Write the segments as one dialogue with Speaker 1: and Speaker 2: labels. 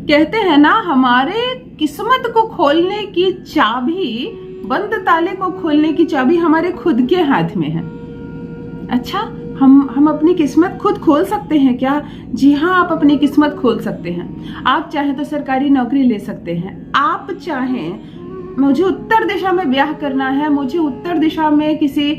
Speaker 1: कहते हैं ना, हमारे किस्मत को खोलने की चाबी, बंद ताले को खोलने की चाबी हमारे खुद के हाथ में है। अच्छा, हम अपनी किस्मत खुद खोल सकते हैं क्या? जी हाँ, आप अपनी किस्मत खोल सकते हैं। आप चाहें तो सरकारी नौकरी ले सकते हैं। आप चाहें मुझे उत्तर दिशा में ब्याह करना है, मुझे उत्तर दिशा में किसी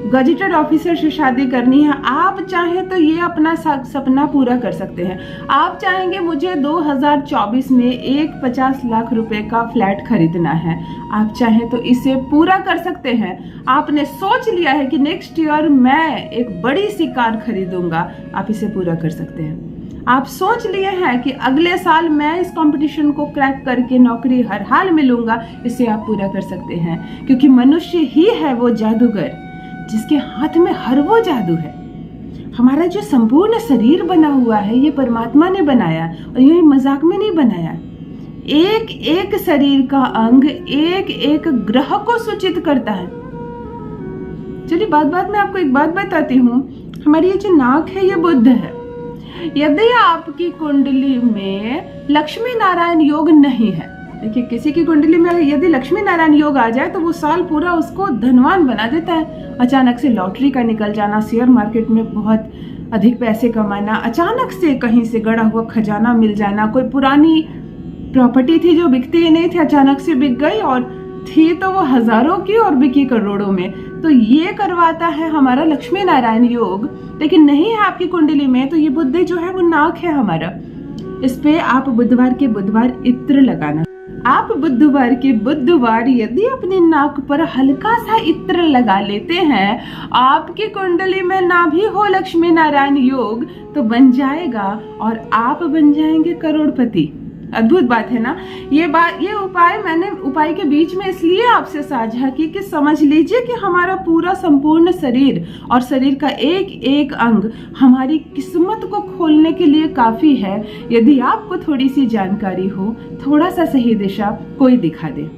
Speaker 1: गजेटेड ऑफिसर से शादी करनी है, आप चाहें तो ये अपना सपना पूरा कर सकते हैं। आप चाहेंगे मुझे 2024 में एक 50 लाख रुपए का फ्लैट खरीदना है, आप चाहें तो इसे पूरा कर सकते हैं। आपने सोच लिया है कि नेक्स्ट ईयर मैं एक बड़ी सी कार खरीदूंगा, आप इसे पूरा कर सकते हैं। आप सोच लिए हैं कि अगले साल मैं इस कंपटीशन को क्रैक करके नौकरी हर हाल में लूंगा, इसे आप पूरा कर सकते हैं। क्योंकि मनुष्य ही है वो जादूगर जिसके हाथ में हर वो जादू है। हमारा जो संपूर्ण शरीर बना हुआ है ये परमात्मा ने बनाया, और ये मजाक में नहीं बनाया। एक एक शरीर का अंग एक एक ग्रह को सूचित करता है। चलिए बात में आपको एक बात बताती हूँ। हमारी ये जो नाक है ये बुध है। यदि आपकी कुंडली में लक्ष्मी नारायण योग नहीं है, देखिए किसी की कुंडली में यदि लक्ष्मी नारायण योग आ जाए तो वो साल पूरा उसको धनवान बना देता है। अचानक से लॉटरी का निकल जाना, शेयर मार्केट में बहुत अधिक पैसे कमाना, अचानक से कहीं से गड़ा हुआ खजाना मिल जाना, कोई पुरानी प्रॉपर्टी थी जो बिकती ही नहीं थी, अचानक से बिक गई, और थी तो वो हजारों की और बिकी करोड़ों में। तो ये करवाता है हमारा लक्ष्मी नारायण योग। लेकिन नहीं है आपकी कुंडली में, तो ये बुद्धि जो है वो नाक है हमारा। इस पे आप बुधवार के बुधवार इत्र लगाना। आप बुधवार के बुधवार यदि अपनी नाक पर हल्का सा इत्र लगा लेते हैं, आपकी कुंडली में ना भी हो लक्ष्मी नारायण योग, तो बन जाएगा और आप बन जाएंगे करोड़पति। अद्भुत बात है ना। ये उपाय मैंने उपाय के बीच में इसलिए आपसे साझा की कि समझ लीजिए कि हमारा पूरा संपूर्ण शरीर और शरीर का एक एक अंग हमारी किस्मत को खोलने के लिए काफी है। यदि आपको थोड़ी सी जानकारी हो, थोड़ा सा सही दिशा कोई दिखा दे।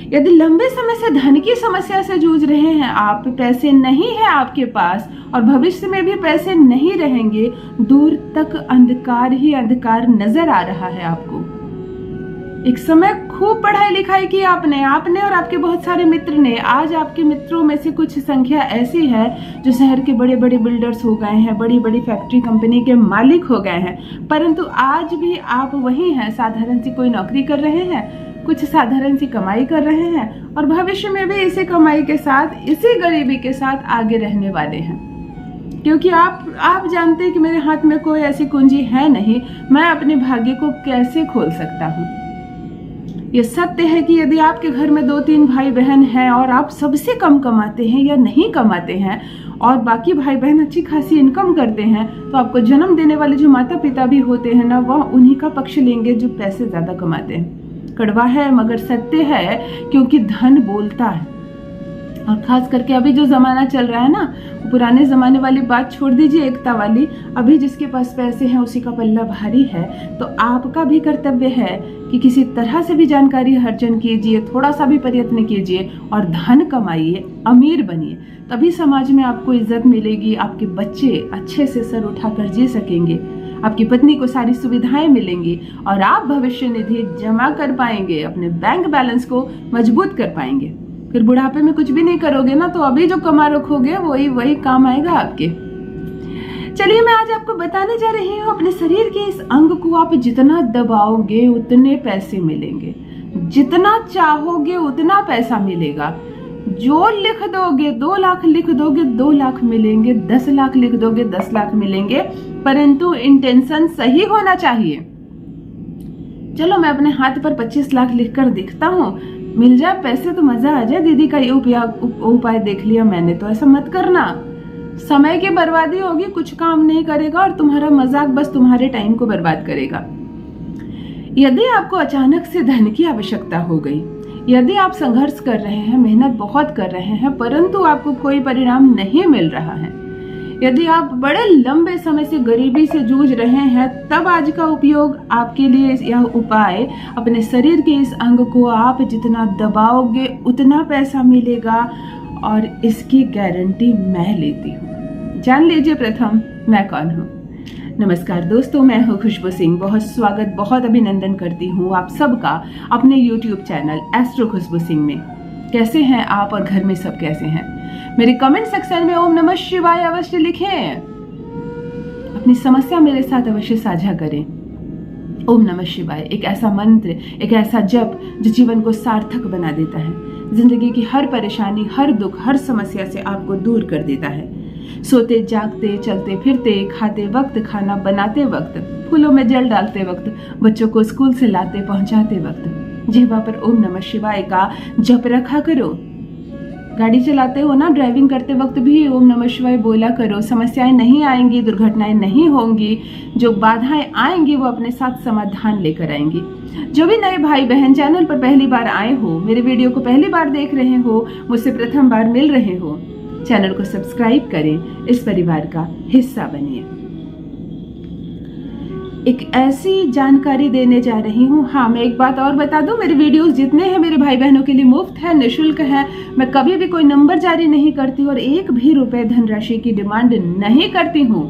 Speaker 1: यदि लंबे समय से धन की समस्या से जूझ रहे हैं आप, पैसे नहीं है आपके पास और भविष्य में भी पैसे नहीं रहेंगे, दूर तक अंधकार ही अंधकार नजर आ रहा है आपको। एक समय खूब पढ़ाई लिखाई की आपने और आपके बहुत सारे मित्र ने। आज आपके मित्रों में से कुछ संख्या ऐसी है जो शहर के बड़े बड़े बिल्डर्स हो गए हैं, बड़ी बड़ी फैक्ट्री कंपनी के मालिक हो गए हैं, परंतु आज भी आप वही हैं, साधारण सी कोई नौकरी कर रहे हैं, कुछ साधारण सी कमाई कर रहे हैं, और भविष्य में भी इसी कमाई के साथ, इसी गरीबी के साथ आगे रहने वाले हैं। क्योंकि आप जानते हैं कि मेरे हाथ में कोई ऐसी कुंजी है नहीं, मैं अपने भाग्य को कैसे खोल सकता हूँ। ये सत्य है कि यदि आपके घर में 2-3 भाई बहन हैं और आप सबसे कम कमाते हैं या नहीं कमाते हैं, और बाकी भाई बहन अच्छी खासी इनकम करते हैं, तो आपको जन्म देने वाले जो माता पिता भी होते हैं ना, वह उन्हीं का पक्ष लेंगे जो पैसे ज्यादा कमाते हैं। कड़वा है मगर सत्य है, क्योंकि धन बोलता है। और खास करके अभी जो जमाना चल रहा है ना, पुराने जमाने वाली बात छोड़ दीजिए, एकता वाली। अभी जिसके पास पैसे हैं उसी का पल्ला भारी है। तो आपका भी कर्तव्य है कि किसी तरह से भी जानकारी अर्जन कीजिए, थोड़ा सा भी प्रयत्न कीजिए और धन कमाइए, अमीर बनिए। तभी समाज में आपको इज्जत मिलेगी, आपके बच्चे अच्छे से सर उठाकर जी सकेंगे, आपकी पत्नी को सारी सुविधाएं मिलेंगी, और आप भविष्य निधि जमा कर पाएंगे, अपने बैंक बैलेंस को मजबूत कर पाएंगे। फिर बुढ़ापे में कुछ भी नहीं करोगे ना, तो अभी जो कमा रखोगे वही काम आएगा आपके। चलिए मैं आज आपको बताने जा रही हूँ, अपने शरीर के इस अंग को आप जितना दबाओगे उतने पैसे मिलेंगे, जितना चाहोगे उतना पैसा मिलेगा। जो लिख दोगे 2 लाख लिख दोगे 2 लाख मिलेंगे, 10 लाख लिख दोगे 10 लाख मिलेंगे, परंतु इंटेंशन सही होना चाहिए। चलो मैं अपने हाथ पर 25 लाख लिखकर दिखता हूँ, मिल जाए पैसे तो मजा आ जाए। दीदी का ये उपाय देख लिया मैंने, तो ऐसा मत करना। समय की बर्बादी होगी, कुछ काम नहीं करेगा और तुम्हारा मजाक बस तुम्हारे टाइम को बर्बाद करेगा। यदि आपको अचानक से धन की आवश्यकता हो गई, यदि आप संघर्ष कर रहे हैं, मेहनत बहुत कर रहे हैं, परंतु आपको कोई परिणाम नहीं मिल रहा है, यदि आप बड़े लंबे समय से गरीबी से जूझ रहे हैं, तब आज का उपयोग आपके लिए यह उपाय, अपने शरीर के इस अंग को आप जितना दबाओगे उतना पैसा मिलेगा, और इसकी गारंटी मैं लेती हूँ। जान लीजिए प्रथम मैं कौन हूँ। नमस्कार दोस्तों, मैं हूँ खुशबू सिंह। बहुत स्वागत, बहुत अभिनंदन करती हूँ आप सबका अपने YouTube चैनल एस्ट्रो खुशबू सिंह में। कैसे हैं आप और घर में सब कैसे हैं? मेरे कमेंट सेक्शन में ओम नमः शिवाय अवश्य लिखें। अपनी समस्या मेरे साथ अवश्य साझा करें। ओम नमः शिवाय एक ऐसा मंत्र, एक ऐसा जप जो जीवन को सार्थक बना देता है, जिंदगी की हर परेशानी, हर दुख, हर समस्या से आपको दूर कर देता है। सोते जागते, चलते फिरते, खाते वक्त, खाना बनाते वक्त, फूलों में जल डालते वक्त, बच्चों को स्कूल से लाते पहुंचाते वक्त जिह्वा पर ओम नमः शिवाय का जप रखा करो। गाड़ी चलाते हो ना, ड्राइविंग करते वक्त भी ओम नमः शिवाय बोला करो। समस्याएं नहीं आएंगी, दुर्घटनाएं नहीं होंगी, जो बाधाएं आएंगी वो अपने साथ समाधान लेकर आएंगी। जो भी नए भाई बहन चैनल पर पहली बार आए हो, मेरे वीडियो को पहली बार देख रहे हो, मुझसे प्रथम बार मिल रहे हो, चैनल को सब्सक्राइब करें, इस परिवार का हिस्सा बनिए। एक ऐसी जानकारी देने जा रही हूँ। हाँ, मैं एक बात और बता दूं, मेरे वीडियोस जितने हैं मेरे भाई बहनों के लिए मुफ्त है, निःशुल्क है। मैं कभी भी कोई नंबर जारी नहीं करती और एक भी रुपए धनराशि की डिमांड नहीं करती हूँ।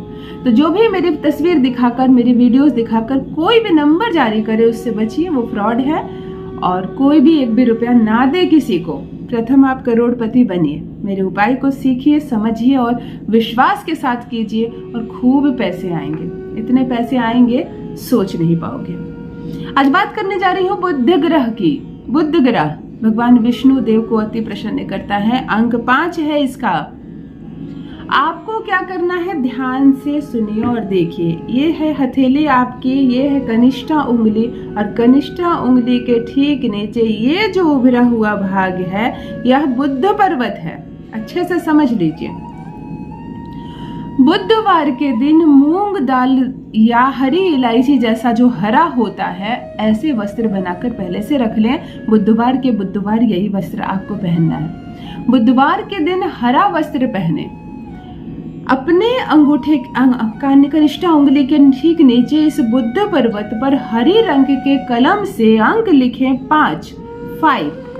Speaker 1: तो जो भी मेरी तस्वीर दिखाकर, मेरी वीडियोस दिखाकर कोई भी नंबर जारी करे, उससे बचिए, वो फ्रॉड है। और कोई भी एक भी रुपया ना दे किसी को। प्रथम आप करोड़पति बनिए। मेरे उपाय को सीखिए, समझिए और विश्वास के साथ कीजिए और खूब पैसे आएंगे। इतने पैसे आएंगे सोच नहीं पाओगे। आज बात करने जा रही हूँ बुध ग्रह की। बुध ग्रह भगवान विष्णु देव को अति प्रसन्न करता है। अंक 5 है इसका। आपको क्या करना है, ध्यान से सुनिए और देखिए। ये है हथेली आपकी, ये है कनिष्ठा उंगली, और कनिष्ठा उंगली के ठीक नीचे ये जो उभरा हुआ भाग है, यह बुध पर्वत है। अच्छे से समझ लीजिए। बुधवार के दिन मूंग दाल या हरी इलायची जैसा जो हरा होता है, ऐसे वस्त्र बनाकर पहले से रख लें। बुधवार के बुधवार यही वस्त्र आपको पहनना है। बुधवार के दिन हरा वस्त्र पहने। अपने अंगूठे कनिष्ठा उंगली के ठीक नीचे इस बुध पर्वत पर हरी रंग के कलम से अंक लिखें 5।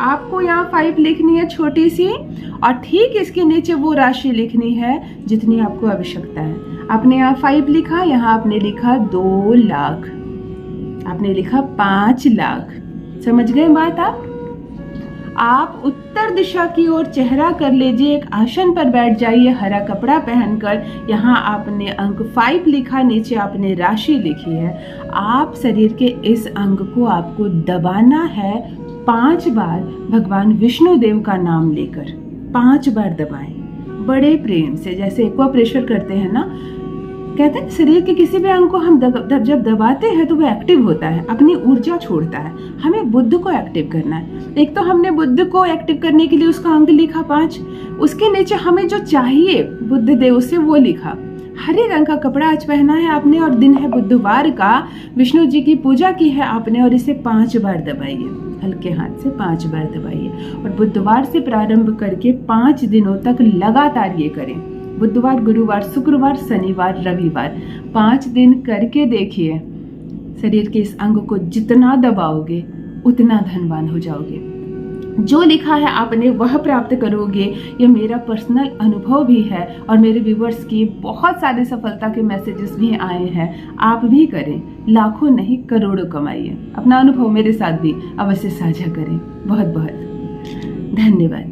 Speaker 1: आपको यहाँ 5 लिखनी है, छोटी सी, और ठीक इसके नीचे वो राशि लिखनी है जितनी आपको आवश्यकता है। आपने यहाँ 5 लिखा, यहाँ आपने लिखा 2 लाख, आपने लिखा 5 लाख। समझ गए बात आप उत्तर दिशा की ओर चेहरा कर लीजिए, एक आसन पर बैठ जाइए हरा कपड़ा पहनकर। यहाँ आपने अंक 5 लिखा, नीचे आपने राशि लिखी है। आप शरीर के इस अंग को आपको दबाना है 5 बार, भगवान विष्णु देव का नाम लेकर 5 बार दबाएं, बड़े प्रेम से। जैसे एक्वा प्रेशर करते हैं ना, कहते हैं शरीर के किसी भी अंग को हम जब दबाते हैं तो वो एक्टिव होता है, अपनी ऊर्जा छोड़ता है। हमें बुध को एक्टिव करना है। एक तो हमने बुध को एक्टिव करने के लिए उसका अंक लिखा 5, उसके नीचे हमें जो चाहिए बुध देव से वो लिखा। हरे रंग का कपड़ा आज पहना है आपने, और दिन है बुधवार का, विष्णु जी की पूजा की है आपने, और इसे 5 बार दबाइए, हल्के हाथ से 5 बार दबाइए। और बुधवार से प्रारंभ करके 5 दिनों तक लगातार ये करें। बुधवार, गुरुवार, शुक्रवार, शनिवार, रविवार 5 दिन करके देखिए। शरीर के इस अंग को जितना दबाओगे उतना धनवान हो जाओगे। जो लिखा है आपने वह प्राप्त करोगे। ये मेरा पर्सनल अनुभव भी है और मेरे व्यूवर्स की बहुत सारी सफलता के मैसेजेस भी आए हैं। आप भी करें, लाखों नहीं करोड़ों कमाइए। अपना अनुभव मेरे साथ भी अवश्य साझा करें। बहुत बहुत धन्यवाद।